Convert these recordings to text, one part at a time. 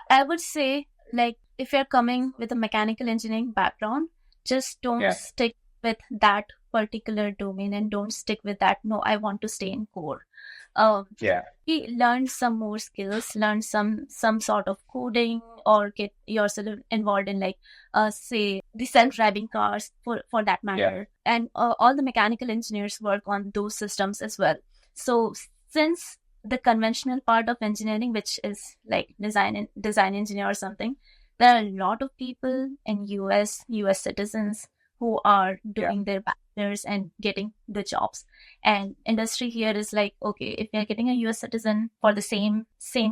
I would say, like, if you're coming with a mechanical engineering background, just don't Yeah. stick with that particular domain and don't stick with that. No, I want to stay in core. Um, Yeah. learn some more skills, learn some sort of coding, or get yourself involved in, like, say, the self-driving cars for that matter. And all the mechanical engineers work on those systems as well. So since the conventional part of engineering, which is like design engineer or something, there are a lot of people in US citizens who are doing their bachelors and getting the jobs. And industry here is like, okay, if you're getting a US citizen for the same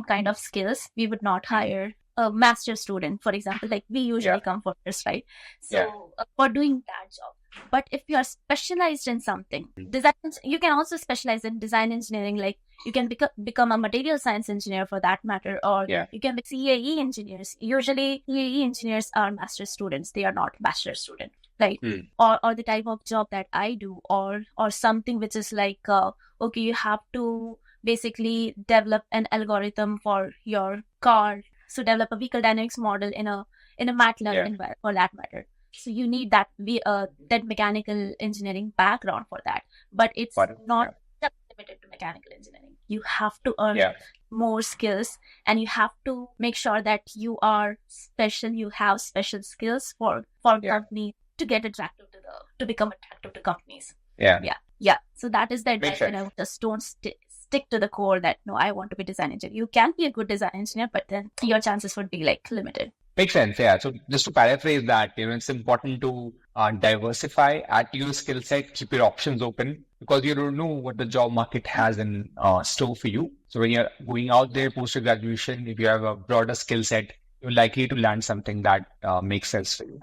kind of skills, we would not hire a master student, for example. Like, we usually come for this, right? So for doing that job. But if you are specialized in something, you can also specialize in design engineering. Like, you can become a material science engineer for that matter, or you can be CAE engineers. Usually CAE engineers are master students, they are not bachelor students, right? Or the type of job that I do, or something which is like, okay, you have to basically develop an algorithm for your car, so develop a vehicle dynamics model in a MATLAB environment for that matter. So you need that mechanical engineering background for that. But it's not just limited to mechanical engineering. You have to earn more skills, and you have to make sure that you are special. You have special skills for companies to get attractive to become attractive to companies. Yeah. So that is the advice. And I just don't stick to the core that, no, I want to be design engineer. You can be a good design engineer, but then your chances would be like limited. Makes sense. Yeah. So just to paraphrase that, it's important to diversify, add to your skill set, keep your options open, because you don't know what the job market has in store for you. So when you're going out there post graduation, if you have a broader skill set, you're likely to land something that makes sense for you.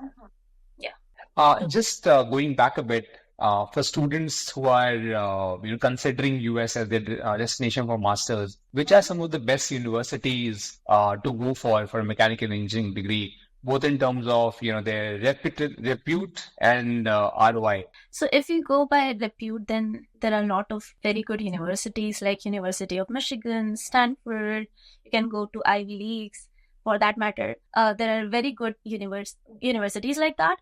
Just going back a bit, for students who are considering US as their destination for masters, which are some of the best universities to go for a mechanical engineering degree, both in terms of their repute and ROI? So if you go by repute, then there are a lot of very good universities like University of Michigan, Stanford. You can go to Ivy Leagues. For that matter, there are very good universities like that.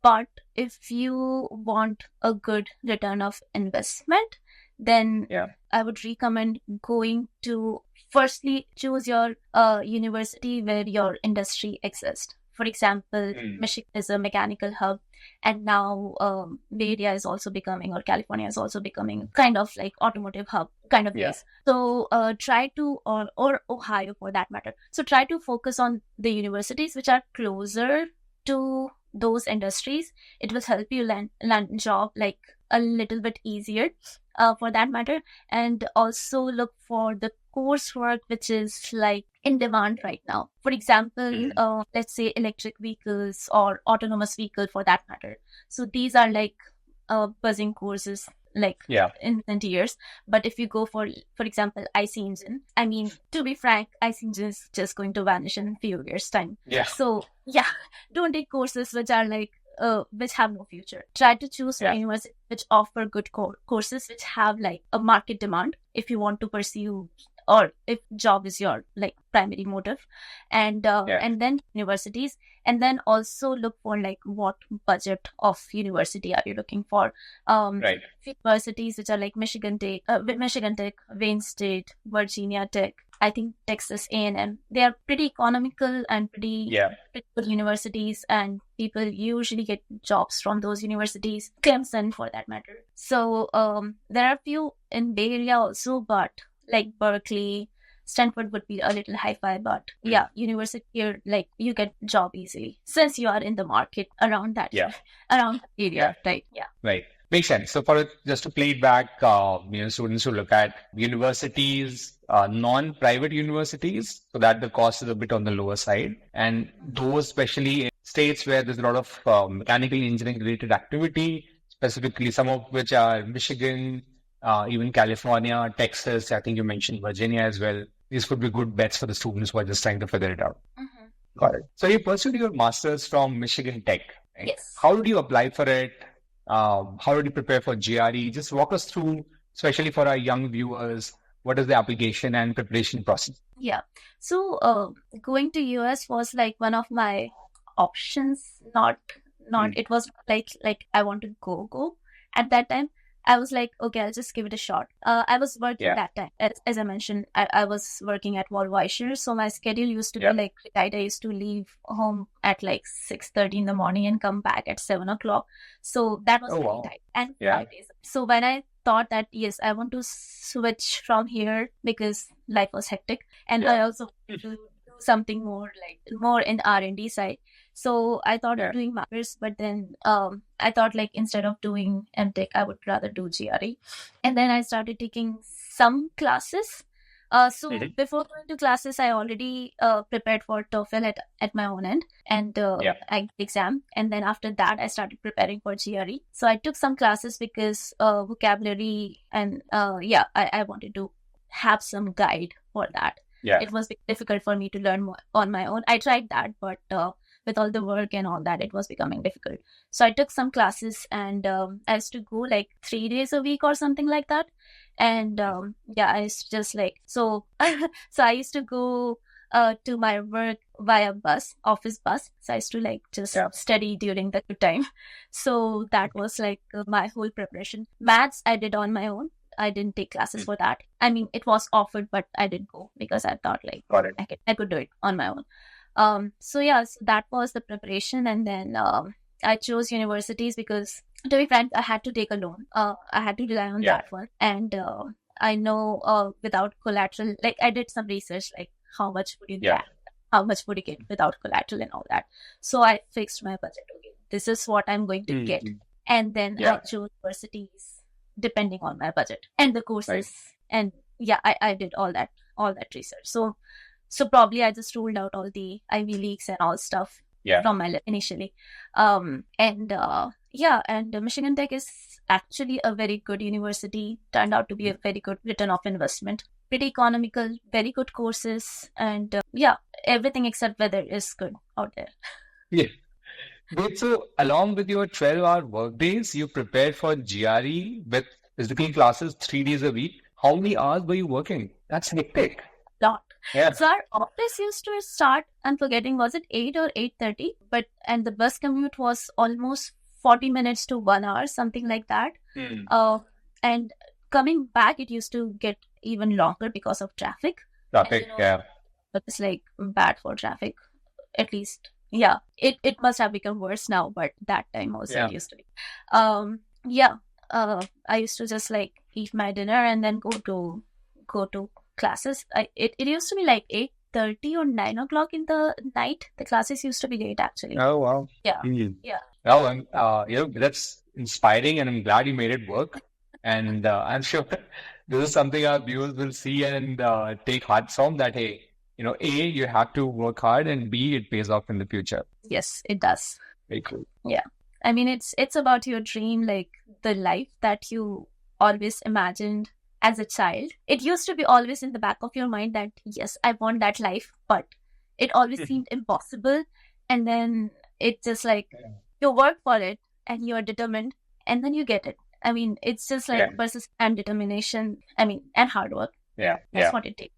But if you want a good return of investment, then I would recommend going to firstly choose your university where your industry exists. For example, Michigan is a mechanical hub, and now Bay Area is also becoming, or California is also becoming, kind of like automotive hub kind of place. So try to, or Ohio for that matter. So try to focus on the universities which are closer to those industries. It will help you land a job like a little bit easier for that matter. And also look for the coursework which is like in demand right now. For example, let's say electric vehicles or autonomous vehicle for that matter. So these are like buzzing courses like in 20 years. But if you go for example, IC engine, I mean, to be frank, IC engine is just going to vanish in a few years time. So don't take courses which are like which have no future. Try to choose universities which offer good courses which have like a market demand if you want to pursue, or if job is your like primary motive, and then universities. And then also look for like what budget of university are you looking for. Universities which are like Michigan Tech, Wayne State, Virginia Tech, I think Texas A&M, they are pretty economical and pretty good universities, and people usually get jobs from those universities. Clemson for that matter. So there are a few in Bay Area also, but like Berkeley, Stanford would be a little hi-fi, but university here, like you get job easily since you are in the market around that around the area, right? Right. Makes sense. So just to play it back, students who look at universities, non-private universities, so that the cost is a bit on the lower side, and those especially in states where there's a lot of mechanical engineering related activity, specifically some of which are Michigan, even California, Texas. I think you mentioned Virginia as well. These could be good bets for the students who are just trying to figure it out. Got it. So you pursued your master's from Michigan Tech, right? Yes. How did you apply for it? How did you prepare for GRE? Just walk us through, especially for our young viewers, what is the application and preparation process? Yeah. So going to US was like one of my options. Not it was like I want to go. At that time, I was like, okay, I'll just give it a shot. I was working Yeah. that time. As I mentioned, I was working at Volvo Eicher. So my schedule used to Yeah. be like tight. I used to leave home at like 6:30 in the morning and come back at 7 o'clock. So that was Oh, pretty wow. tight. And Yeah. 5 days. So when I thought that, yes, I want to switch from here because life was hectic. And I Yeah. also wanted to do something more in R&D side. So I thought Yeah. of doing masters, but then I thought like instead of doing MTech, I would rather do GRE. And then I started taking some classes. So Mhm. before going to classes, I already prepared for TOEFL at my own end, and Yeah. I exam. And then after that, I started preparing for GRE. So I took some classes because vocabulary and I wanted to have some guide for that. Yeah. It was difficult for me to learn more on my own. I tried that, but with all the work and all that, it was becoming difficult. So I took some classes, and I used to go like 3 days a week or something like that. And I used to just like so I used to go to my work via office bus. So I used to like just study during the time. So that was like my whole preparation. Maths I did on my own. I didn't take classes for that. I mean, it was offered, but I didn't go because I thought like Got it. I could do it on my own. So that was the preparation. And then I chose universities because, to be frank, I had to take a loan. I had to rely on that one. And I know without collateral, like I did some research, like how much would you get? How much would you get without collateral and all that? So I fixed my budget. Okay, this is what I'm going to get. And then I chose universities depending on my budget and the courses. Right. And I did all that research. So probably I just ruled out all the Ivy Leagues and all stuff from my list initially. And Michigan Tech is actually a very good university. Turned out to be a very good return of investment. Pretty economical, very good courses, and everything except weather is good out there. Yeah. Great. So along with your 12-hour work days, you prepared for GRE with physical classes 3 days a week. How many hours were you working? That's hectic. Lot. Yeah. So our office used to start, I'm forgetting, was it 8 or 8:30? And the bus commute was almost 40 minutes to 1 hour, something like that. And coming back, it used to get even longer because of traffic. Traffic, But it's like bad for traffic, at least. Yeah, it must have become worse now, but that time also it used to be. I used to just like eat my dinner and then go to classes. It used to be like 8:30 or 9 o'clock in the night. The classes used to be late, actually. Oh, wow. Yeah. Yeah. Well, that's inspiring, and I'm glad you made it work. And I'm sure this is something our viewers will see and take heart from, that, hey, A, you have to work hard, and B, it pays off in the future. Yes, it does. Very cool. Yeah. I mean, it's about your dream, like the life that you always imagined as a child. It used to be always in the back of your mind that, yes, I want that life, but it always seemed impossible. And then it just like you work for it and you're determined, and then you get it. I mean, it's just like persistence and determination. I mean, and hard work. Yeah. That's what it takes.